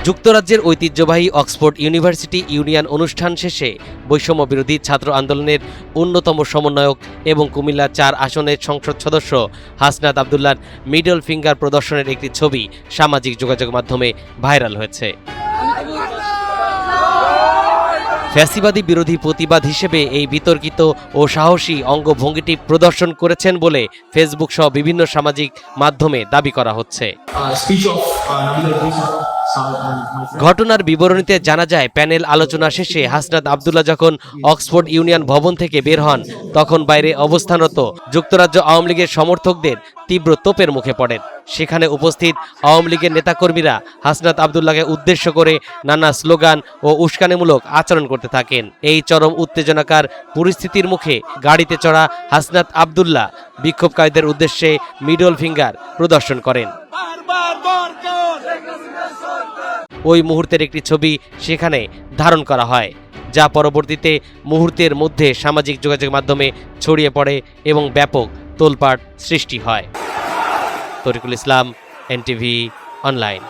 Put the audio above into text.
যুক্তরাজ্যের ঐতিহ্যবাহী Oxford university union অনুষ্ঠান শেষে বৈষম্য বিরোধী ছাত্র আন্দোলনের অন্যতম সমন্বয়ক এবং কুমিল্লা ৪ আসনের সংসদ সদস্য হাসনাত আব্দুল্লাহর মিডল ফিঙ্গার প্রদর্শনের একটি ছবি সামাজিক যোগাযোগ মাধ্যমে ভাইরাল হয়েছে। ফ্যাসিবাদী বিরোধী প্রতিবাদ হিসেবে এই বিতর্কিত ও সাহসী অঙ্গভঙ্গিটি প্রদর্শন করেছেন বলে ফেসবুক সহ বিভিন্ন সামাজিক মাধ্যমে দাবি করা হচ্ছে। ঘটনার বিবরণীতে জানা যায়, প্যানেল আলোচনা শেষে হাসনাত আব্দুল্লাহ যখন অক্সফোর্ড ইউনিয়ন ভবন থেকে বের হন, তখন বাইরে অবস্থানরত যুক্তরাজ্য আওয়ামী লীগের সমর্থকদের তীব্র তোপের মুখে পড়েন। সেখানে উপস্থিত আওয়ামী লীগের নেতাকর্মীরা হাসনাত আব্দুল্লাহকে উদ্দেশ্য করে নানা স্লোগান ও উস্কানিমূলক আচরণ করতে থাকেন। এই চরম উত্তেজনাকার পরিস্থিতির মুখে গাড়িতে চড়া হাসনাত আব্দুল্লাহ বিক্ষোভকারীদের উদ্দেশ্যে মিডল ফিঙ্গার প্রদর্শন করেন। ওই মুহূর্তের একটি ছবি সেখানে ধারণ করা হয়, যা পরবর্তীতে মুহূর্তের মধ্যে সামাজিক যোগাযোগ মাধ্যমে ছড়িয়ে পড়ে এবং ব্যাপক তোলপাড় সৃষ্টি হয়। তরিকুল ইসলাম, NTV অনলাইন।